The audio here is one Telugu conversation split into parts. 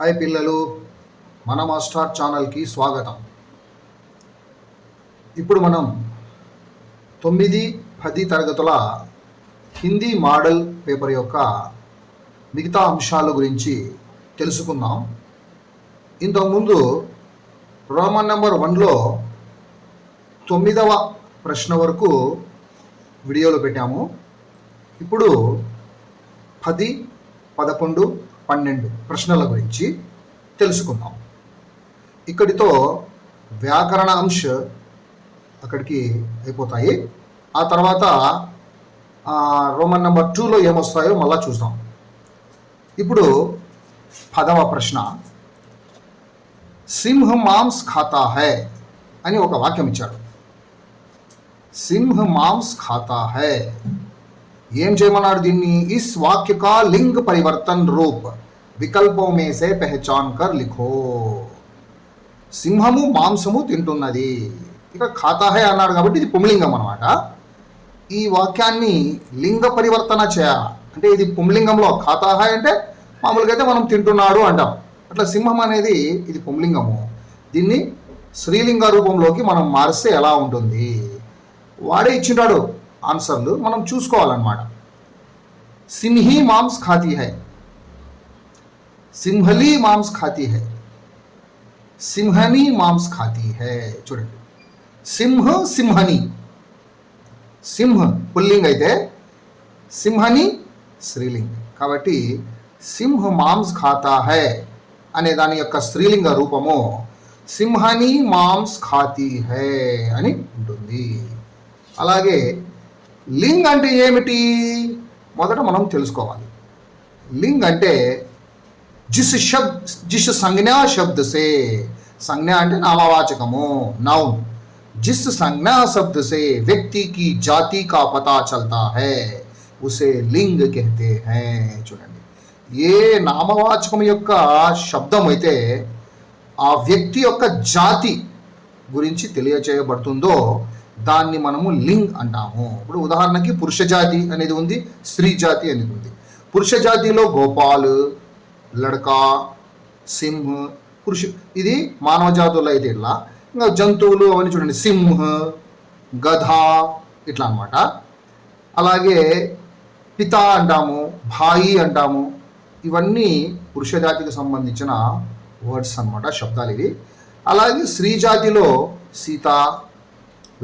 హాయ్ పిల్లలు, మన మాస్టర్ ఛానల్కి స్వాగతం. ఇప్పుడు మనం 9, 10 తరగతుల హిందీ మోడల్ పేపర్ యొక్క మిగతా అంశాల గురించి తెలుసుకుందాం. ఇంతకుముందు రోమన్ నెంబర్ 1లో 9వ ప్రశ్న వరకు వీడియోలో పెట్టాము. ఇప్పుడు 10, 11, 12 ప్రశ్నల గురించి తెలుసుకుందాం. ఇక్కడితో వ్యాకరణ అంశ అక్కడికి అయిపోతాయి. ఆ తర్వాత రోమన్ నెంబర్ 2లో ఏమొస్తాయో మళ్ళా చూద్దాం. ఇప్పుడు 10వ ప్రశ్న, సింహ మాంస్ ఖాతా హై అని ఒక వాక్యం ఇచ్చాడు. సింహ మాంస్ ఖాతా హై ఏం చేయమన్నాడు దీన్ని? ఇస్ వాక్య కా లింగ పరివర్తన్ రూప్ వికల్పో మే సే పెహచాన్ కర్ లిఖో. సింహము మాంసము తింటున్నది, ఇక ఖాతా హై అన్నాడు కాబట్టి ఇది పుంలింగం అన్నమాట. ఈ వాక్యాన్ని లింగ పరివర్తన చేయాలి అంటే ఇది పుంలింగంలో ఖాతా హై అంటే మామూలుగా అయితే మనం తింటున్నాడు అంటాం. అట్లా సింహం అనేది ఇది పుంలింగము, దీన్ని స్త్రీలింగ రూపంలోకి మనం మారిస్తే ఎలా ఉంటుంది? వాడే ఇచ్చినాడు ఆన్సర్లు, మనం చూసుకోవాలన్నమాట. సింహీ మాంస్ ఖాతీ హై, సింహలీ మాంస్ ఖాతీ హై, సింహని మాంస్ ఖాతీ హై. చూడండి, సింహ సింహని, సింహ పుల్లింగ్ అయితే సింహని స్త్రీలింగ్. కాబట్టి సింహ మాంస్ ఖాతా హై అనే దాని యొక్క స్త్రీలింగ రూపము సింహని మాంస్ ఖాతీ హై అని ఉంటుంది. అలాగే లింగ్ అంటే ఏమిటి మొదట మనం తెలుసుకోవాలి. లింగ్ అంటే జిస్ సంజ్ఞా శబ్ద సే, సంజ్ఞ అంటే నామవాచకము నౌన్, जिस संज्ञा शब्द से व्यक्ति की जाति का पता चलता है उसे लिंग कहते हैं. చూడండి, ఏ నామవాచకం యొక్క శబ్దం అయితే ఆ వ్యక్తి యొక్క జాతి గురించి తెలియచేయబడుతుందో దాన్ని మనము లింగ్ అంటాము. ఇప్పుడు ఉదాహరణకి పురుష జాతి అనేది ఉంది, స్త్రీ జాతి అనేది ఉంది. పురుష జాతిలో గోపాల్, లడకా, సింహ్, పురుష, ఇది మానవ జాతుల్లో అయితే ఇట్లా. ఇంకా జంతువులు అవన్నీ చూడండి, సింహ, గధ ఇట్లా అనమాట. అలాగే పిత అంటాము, భాయి అంటాము, ఇవన్నీ పురుష జాతికి సంబంధించిన వర్డ్స్ అనమాట, శబ్దాలు ఇవి. అలాగే స్త్రీ జాతిలో సీత,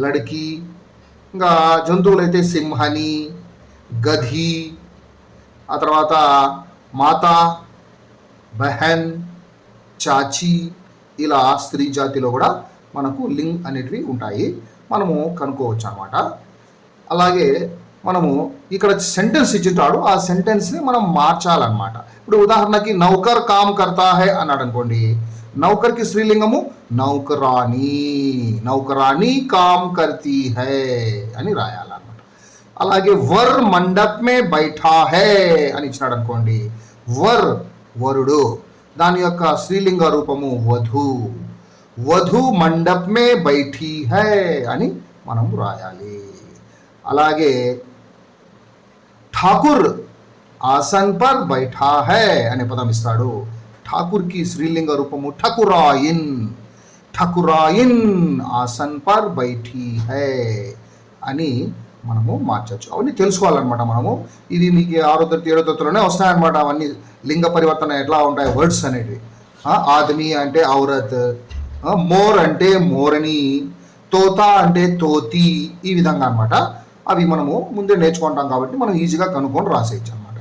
లడ్కి, ఇంకా జంతువులు అయితే సింహని, గధి, ఆ తర్వాత మాత, బహన్, చాచి, ఇలా స్త్రీ జాతిలో కూడా మనకు లింగ్ అనేటివి ఉంటాయి, మనము కనుక్కోవచ్చు అనమాట. అలాగే మనము ఇక్కడ సెంటెన్స్ ఇచ్చింటాడు, ఆ సెంటెన్స్ని మనం మార్చాలన్నమాట. ఇప్పుడు ఉదాహరణకి నౌకర్ కామ్ కర్తా హై అన్నాడు అనుకోండి, నౌకర్కి స్త్రీలింగము నౌకరాని, నౌకరాని కామ్ కర్తీ హై అని రాయాలన్నమాట. అలాగే వర్ మండప్ మే బైఠా హై అని ఇచ్చినాడు అనుకోండి, వర్ వరుడు, దాని యొక్క స్త్రీలింగ రూపము వధు, వధు మండప్ మే బైఠీ హై అని మనం రాయాలి. అలాగే ఠాకూర్ ఆసన్ పర్ బైఠా హై అనే పదం ఇస్తాడు, ఠాకూర్కి స్త్రీలింగ రూపము ఠకురాయిన్, ఠకురాయిన్ ఆసన్ పర్ బైఠీ హై అని మనము మార్చచ్చు. అవన్నీ తెలుసుకోవాలన్నమాట మనము. ఇది మీకు 6వ తరగతి 7వ తరగతిలోనే వస్తాయన్నమాట. అవన్నీ లింగ పరివర్తన ఎట్లా ఉంటాయి వర్డ్స్ అనేటివి. ఆదమి అంటే ఔరత్, మోర్ అంటే మోరని, తోత అంటే తోతి, ఈ విధంగా అనమాట. అవి మనము ముందే నేర్చుకుంటాం కాబట్టి మనం ఈజీగా కనుక్కొని రాసేయచ్చు అనమాట.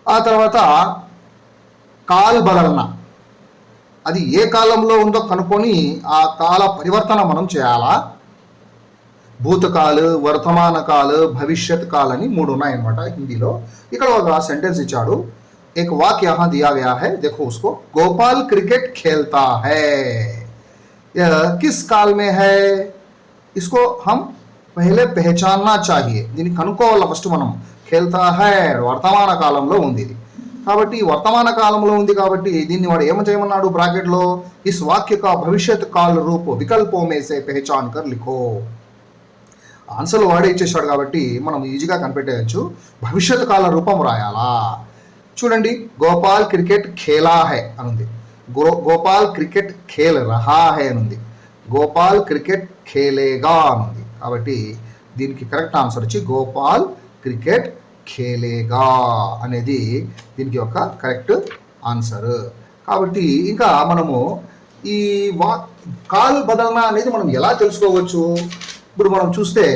ఆ తర్వాత కాల్ బదలన, అది ఏ కాలంలో ఉందో కనుక్కొని ఆ కాల పరివర్తన మనం చేయాలా. భూతకాల్, వర్తమాన కాల్, భవిష్యత్ కాల్ అని 3 ఉన్నాయన్నమాట హిందీలో. ఇక్కడ ఒక సెంటెన్స్ ఇచ్చాడు, एक वाक्य यहाँ दिया गया है, देखो उसको. गोपाल क्रिकेट खेलता है, यह किस काल में है? इसको हम पहले पहचानना चाहिए. దీన్ని కనుక్కోవాలి ఫస్ట్ మనం. ఖేల్తా హై వర్తమాన కాలంలో ఉంది ఇది, కాబట్టి వర్తమాన కాలంలో ఉంది కాబట్టి దీన్ని వాడు ఏమ చేయమన్నాడు బ్రాకెట్లో, ఇస్ వాక్య కా భవిష్యత్ కాల్ రూప్ వికల్పో మే సే పెహచాన్ కర్ లిఖో. ఆన్సర్లు వాడే ఇచ్చేసాడు కాబట్టి మనం ఈజీగా కనిపెట్టేయచ్చు. భవిష్యత్ కాల రూపం రాయాలా. చూడండి, గోపాల్ క్రికెట్ ఖేలా హై అని ఉంది. గోపాల్ క్రికెట్ ఖేల్ రహా హై అని ఉంది. గోపాల్ క్రికెట్ ఖేలేగా అని ఉంది. కాబట్టి దీనికి కరెక్ట్ ఆన్సర్ వచ్చి గోపాల్ క్రికెట్ ఖేలేగా అనేది దీనికి ఒక కరెక్ట్ ఆన్సర్. కాబట్టి ఇంకా మనము ఈ కాల్ బదలనా అనేది మనం ఎలా తెలుసుకోవచ్చు? ఇప్పుడు మనం చూస్తే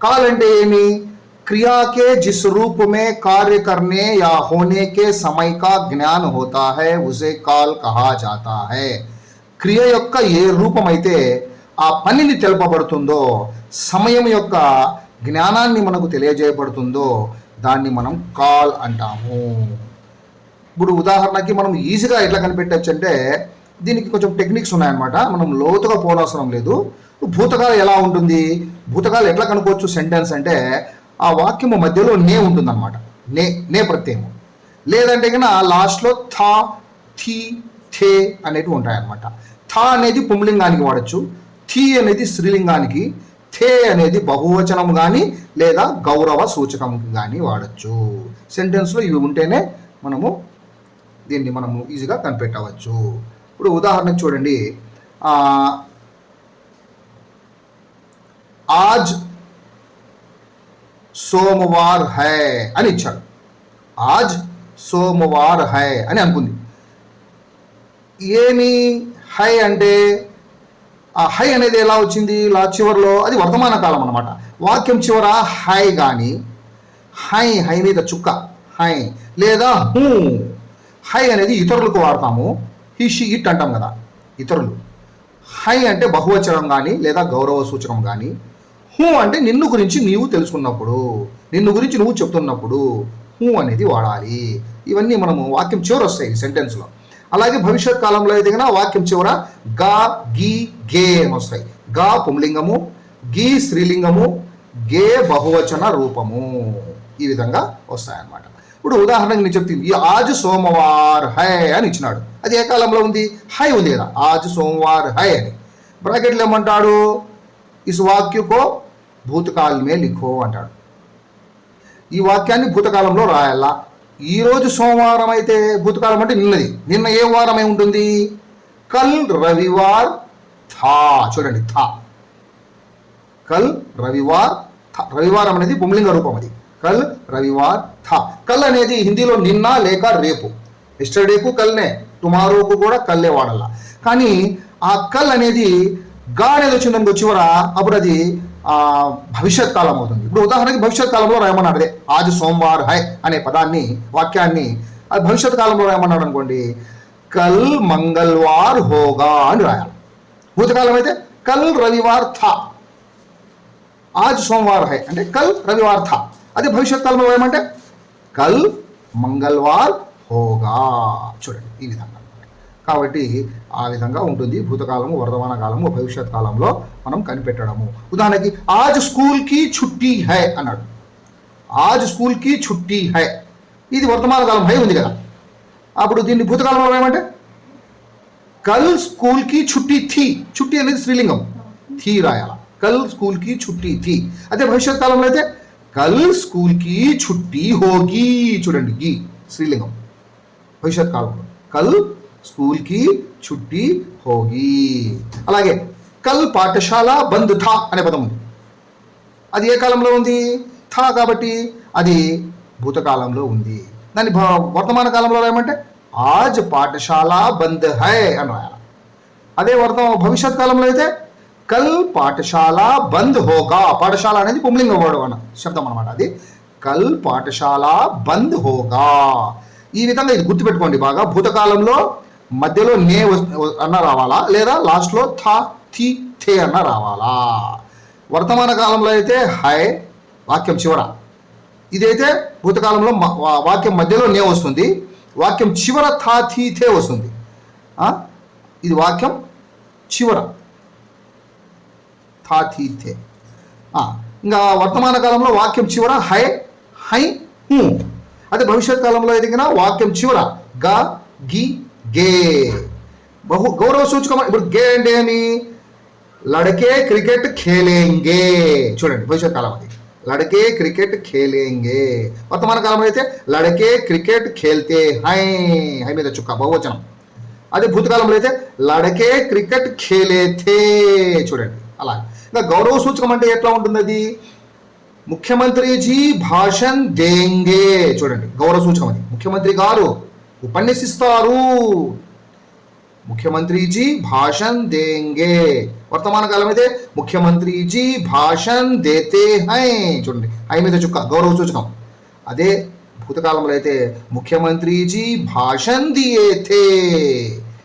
काल అంటే ఏమి? क्रिया के जिस रूप में कार्य करने या होने के समय का ज्ञान होता है उसे काल कहा जाता है. క్రియ యొక్క ఏ రూపం అయితే ఆ పనిని తెలుపబడుతుందో, సమయం యొక్క జ్ఞానాన్ని మనకు తెలియజేయబడుతుందో దాన్ని మనం కాల్ అంటాము. ఇప్పుడు ఉదాహరణకి మనం ఈజీగా ఎట్లా కనిపెట్టచ్చు అంటే దీనికి కొంచెం టెక్నిక్స్ ఉన్నాయన్నమాట. మనం లోతుగా పోనవసరం లేదు. భూతకాలం ఎలా ఉంటుంది, భూతకాలం ఎట్లా కనుక్కోవచ్చు సెంటెన్స్ అంటే ఆ వాక్యము మధ్యలో నే ఉంటుందన్నమాట. నే ప్రత్యయము, లేదంటే కన్నా లాస్ట్లో థా థీ థే అనేటివి ఉంటాయన్నమాట. థా అనేది పుంలింగానికి వాడచ్చు, థీ అనేది స్త్రీలింగానికి, థే అనేది బహువచనం కానీ లేదా గౌరవ సూచకం కానీ వాడచ్చు. సెంటెన్స్లో ఇవి ఉంటేనే దీన్ని మనము ఈజీగా కనిపెట్టవచ్చు. ఇప్పుడు ఉదాహరణకు చూడండి, ఆజ్ సోమవార్ హై అని ఇచ్చాడు. ఆజ్ సోమవార్ హై అని అనుకుంది. ఏమి హై అంటే ఆ హై అనేది ఎలా వచ్చింది? చివరిలో అది వర్తమాన కాలం అన్నమాట. వాక్యం చివర హై కానీ, హై మీద చుక్క హై, లేదా హూ. హై అనేది ఇతరులకు వాడతాము, హి షి ఇట్ అంటాం కదా ఇతరులు. హై అంటే బహువచనం కానీ లేదా గౌరవ సూచకం కానీ. హూ అంటే నిన్ను గురించి నీవు తెలుసుకున్నప్పుడు, నిన్ను గురించి నువ్వు చెప్తున్నప్పుడు హూ అనేది వాడాలి. ఇవన్నీ మనము వాక్యం చివర వస్తాయి సెంటెన్స్లో. అలాగే భవిష్యత్ కాలంలో అయితే కన్నా వాక్యం చివర గా గీ గే అని వస్తాయి. గా పుంలింగము, గీ స్త్రీలింగము, గే బహువచన రూపము. ఈ విధంగా వస్తాయన్నమాట. ఇప్పుడు ఉదాహరణకు నేను చెప్తుంది, ఈ ఆజ్ సోమవార్ హై అని ఇచ్చినాడు. అది ఏ కాలంలో ఉంది? హై ఉంది కదా, ఆజ్ సోమవార్ హై అని. బ్రాకెట్లో ఏమంటాడు? ఇస్ వాక్యకో భూతకాల్ మే లిఖో అంటాడు. ఈ వాక్యాన్ని భూతకాలంలో రాయాలా. ఈరోజు సోమవారం అయితే భూతకాలం అంటే నిన్నది. నిన్న ఏ వారం అయి ఉంటుంది? కల్ రవివార్ థా. చూడండి, థా కల్ రవివార్ థా. రవివారం అనేది పుంలింగ రూపం. అది కల్ రవివార్ థా. కల్ అనేది హిందీలో నిన్న లేక రేపు. ఎస్టర్డేకు కల్నే, టుమారోకు కూడా కల్లే వాడాల. కానీ ఆ కల్ అనేది గా అనేది వచ్చిందనుకో చివర, అప్పుడు అది భవిష్యత్ కాలం అవుతుంది. ఇప్పుడు ఉదాహరణకి భవిష్యత్ కాలంలో రాయమన్నాడు. అదే ఆజ్ సోమవార్ హై అనే పదాన్ని, వాక్యాన్ని అది భవిష్యత్ కాలంలో రాయమన్నాడు అనుకోండి, కల్ మంగళవార్ హోగా అని రాయాలి. భూతకాలం అయితే కల్ రవివార్ థా. ఆజ్ సోమవార్ హై అంటే కల్ రవివార్ థా. అదే భవిష్యత్ కాలంలో రాయమంటే కల్ మంగళవార్ హోగా. చూడండి ఈ విధంగా. కాబట్టి ఆ విధంగా ఉంటుంది భూతకాలము, వర్తమాన కాలము, భవిష్యత్ కాలంలో మనం కనిపెట్టడము. ఉదాహరణకి ఆజ్ స్కూల్ కి ఛుట్టి హై అన్నాడు. ఆజ్ స్కూల్ కి ఛుట్టి హై, ఇది వర్తమాన కాలం హై ఉంది కదా. అప్పుడు దీన్ని భూతకాలంలో ఏమంటే కల్ స్కూల్ కి ఛుట్టి థీ. ఛుట్టి అనేది స్త్రీలింగం, థీ రాయాల. కల్ స్కూల్ కి ఛుట్టి థీ. అదే భవిష్యత్ కాలంలో అయితే కల్ స్కూల్ కి ఛుట్టి హోగి. చూడండి, గీ స్త్రీలింగం. భవిష్యత్ కాలంలో కల్ స్కూల్ కి ఛుట్టి హోగి. అలాగే కల్ పాఠశాల బంద్ థా అనే పదం ఉంది. అది ఏ కాలంలో ఉంది? థా కాబట్టి అది భూతకాలంలో ఉంది. దాన్ని వర్తమాన కాలంలో రాయమంటే ఆజ్ పాఠశాల బంద్ హై అని రాయాలి. అదే భవిష్యత్ కాలంలో అయితే కల్ పాఠశాల బంద్ హోగా. పాఠశాల అనేది పుంలింగ వర్డ్ శబ్దం అనమాట. అది కల్ పాఠశాల బంద్ హోగా. ఈ విధంగా ఇది గుర్తుపెట్టుకోండి బాగా. భూతకాలంలో మధ్యలో నే అన్న రావాలా, లేదా లాస్ట్లో థా థీ థే అన్న రావాలా. వర్తమాన కాలంలో అయితే హై, వాక్యం చివర. ఇదైతే భూతకాలంలో వాక్యం మధ్యలో నే వస్తుంది, వాక్యం చివర థా థీ థే వస్తుంది. ఇది వాక్యం చివర థా థీ థే. ఇంకా వర్తమాన కాలంలో వాక్యం చివర హై హై హూ. అదే భవిష్యత్ కాలంలో అయితే కన్నా వాక్యం చివర గా గి గే. గౌరవ సూచకం. ఇప్పుడు గే అంటే ఏమి? లడకే క్రికెట్ ఖేలేంగే. చూడండి, భవిష్యత్ కాలం అది. లడకే క్రికెట్ ఖేలేంగే. వర్తమాన కాలంలో అయితే లడకే క్రికెట్ ఖేల్తే హై, హై మీద చుక్క బహువచనం. అదే భూతకాలంలో అయితే లడకే క్రికెట్ ఖేలే థే. చూడండి అలా. ఇంకా గౌరవ సూచకం అంటే ఎట్లా ఉంటుంది అది? ముఖ్యమంత్రిజీ భాషణ్ దేంగే. చూడండి గౌరవ సూచకం అది. ముఖ్యమంత్రి గారు ఉపన్యసిస్తారు. ముఖ్యమంత్రిజీ భాషణ్ దేంగే. వర్తమాన కాలం అయితే ముఖ్యమంత్రిజీ భాషణ్ దేతే హై. చూడండి హై మీద చుక్క గౌరవ సూచకం. అదే భూతకాలంలో అయితే ముఖ్యమంత్రిజీ భాషణ్ దియే థే.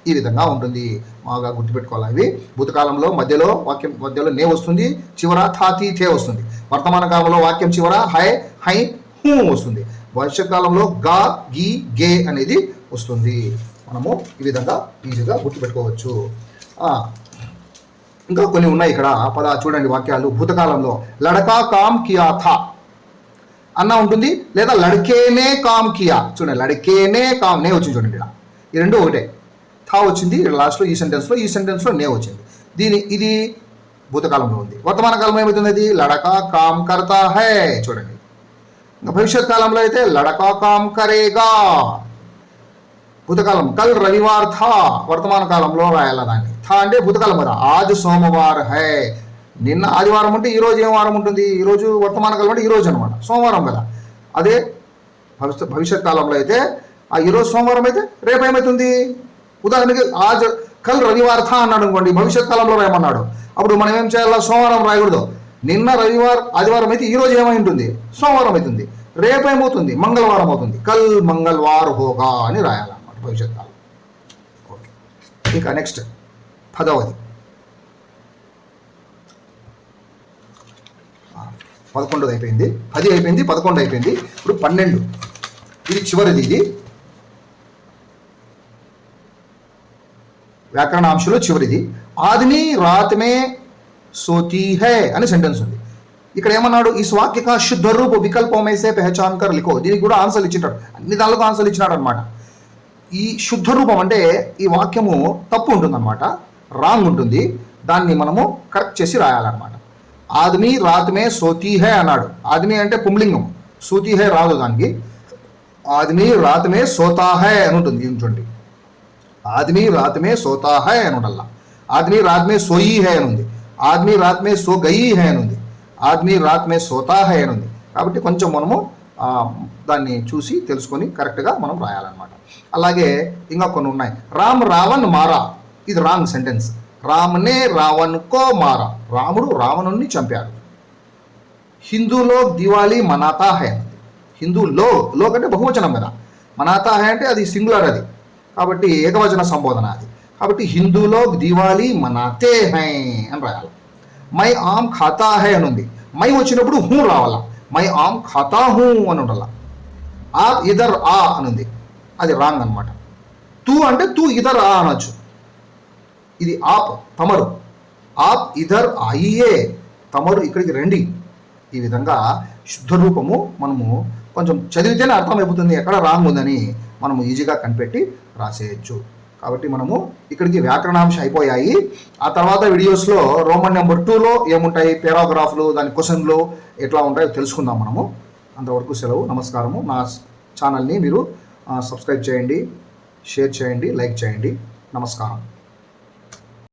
ఈ విధంగా ఉంటుంది. బాగా గుర్తుపెట్టుకోవాలి. ఇవి భూతకాలంలో మధ్యలో వాక్యం మధ్యలో నే వస్తుంది, చివర థాతి థే వస్తుంది. వర్తమాన కాలంలో వాక్యం చివర హై హై హూ వస్తుంది. భవిష్యత్ కాలంలో గా గి గే అనేది వస్తుంది. మనము ఈ విధంగా ఈజీగా గుర్తుపెట్టుకోవచ్చు. ఇంకా కొన్ని ఉన్నాయి ఇక్కడ చూడండి వాక్యాలు. భూతకాలంలో లడకా కామ్ కియా థా అన్న ఉంటుంది, లేదా లడకేనే కామ్ కియా. చూడండి లడకేనే కామ్ నే వచ్చింది. చూడండి ఇక్కడ ఈ రెండు ఒకటే. థా వచ్చింది లాస్ట్లో ఈ సెంటెన్స్లో నే వచ్చింది. ఇది భూతకాలంలో ఉంది. వర్తమాన కాలంలో ఏమవుతుంది? అది లడకా కామ్ కర్తా హై. చూడండి ఇంకా భవిష్యత్ కాలంలో అయితే లడకా కామ్ కరేగా. భూతకాలం కల్ రవివార్ థా. వర్తమాన కాలంలో రాయాల దాన్ని. థా అంటే భూతకాలం కదా. ఆజ్ సోమవార్ హై. నిన్న ఆదివారం ఉంటే ఈరోజు ఏం వారం ఉంటుంది? ఈరోజు వర్తమాన కాలం అంటే ఈరోజు అనమాట, సోమవారం కదా. అదే భవిష్యత్ కాలంలో అయితే ఈరోజు సోమవారం అయితే రేపు ఏమవుతుంది? ఉదాహరణకి ఆజ్ కల్ రవివార్ థా అన్నాడు అనుకోండి, భవిష్యత్ కాలంలో రాయమన్నాడు. అప్పుడు మనం ఏం చేయాలి? సోమవారం రాయకూడదు. నిన్న ఆదివారం అయితే ఈరోజు ఏమై ఉంటుంది? సోమవారం అవుతుంది. రేపు ఏమవుతుంది? మంగళవారం అవుతుంది. కల్ మంగళవార్ హోగా అని రాయాలన్నమాట భవిష్యత్ కాలం. ఓకే. ఇంకా నెక్స్ట్ 10వది. 11 అయిపోయింది, 10 అయిపోయింది, 11 అయిపోయింది. ఇప్పుడు 12. ఇది చివరిది. ఇది వ్యాకరణాంశంలో చివరిది. ఆద్మీ రాత్ మే సోతీ హై అని సెంటెన్స్ ఉంది. ఇక్కడ ఏమన్నాడు? ఈ వాక్య కా శుద్ధ రూప వికల్పం మేసే పెహచాన్ కర్ లిఖో. దీనికి కూడా ఆన్సర్లు ఇచ్చినాడు, అన్ని దానిలో ఆన్సర్లు ఇచ్చినాడు అనమాట. ఈ శుద్ధ రూపం అంటే ఈ వాక్యము తప్పు ఉంటుంది అనమాట, రాంగ్ ఉంటుంది. దాన్ని మనము కరెక్ట్ చేసి రాయాలన్నమాట. ఆద్మీ రాత్ మే సోతీ హై అన్నాడు. ఆద్మీ అంటే పుంలింగం, సోతీ హై రాదు దానికి. ఆద్మీ రాత్ మే సోతా హై అని ఉంటుంది. చూడండి ఆద్మీ రాత్ మే సోతా హై అని ఉండాల. ఆద్మీ రాత్ మే సోయి హై అని ఉంది. ఆద్మీ రాత్ మే సో గయి హై అని ఉంది. ఆద్మీ రాత్ మే సోతా హై అని ఉంది. కాబట్టి కొంచెం మనము దాన్ని చూసి తెలుసుకొని కరెక్ట్గా మనం రాయాలన్నమాట. అలాగే ఇంకా కొన్ని ఉన్నాయి. రామ్ రావణ్ మారా. ఇది రాంగ్ సెంటెన్స్. రామ్నే రావణ్ కో మారా. రాముడు రావణుణ్ణి చంపాడు. హిందూలో దివాళీ మనాతా హై అని. హిందూలో కంటే బహువచనం కదా. మనాతా హై అంటే అది సింగులర్, అది కాబట్టి ఏకవచన సంబోధన అది. కాబట్టి హిందూలో దివాళీ మనాతే హై అని రాయాలి. మై ఆమ్ ఖాతా హై అని ఉంది. మై వచ్చినప్పుడు హూ రావాలా. మై ఆమ్ ఖాతా హూ అని ఉండాల. ఆప్ ఇదర్ ఆ అని ఉంది, అది రాంగ్ అనమాట. తూ అంటే తూ ఇదర్ ఆ అనొచ్చు. ఇది ఆప్ తమరు. ఆప్ ఇదర్ ఆయియే, తమరు ఇక్కడికి రండి. ఈ విధంగా శుద్ధ రూపము మనము కొంచెం చదివితేనే అర్థమైపోతుంది ఎక్కడ రాంగ్ ఉందని మనము ఈజీగా కనిపెట్టి రాసేయచ్చు. కాబట్టి మనము ఇక్కడికి వ్యాకరణాంశం అయిపోయాయి. ఆ తర్వాత వీడియోస్లో రోమన్ నెంబర్ 2లో ఏముంటాయి, పారాగ్రాఫ్లు, దాని క్వశ్చన్లు ఎట్లా ఉంటాయో తెలుసుకుందాం మనము. అంతవరకు సెలవు, నమస్కారము. నా ఛానల్ని మీరు సబ్స్క్రైబ్ చేయండి, షేర్ చేయండి, లైక్ చేయండి. నమస్కారం.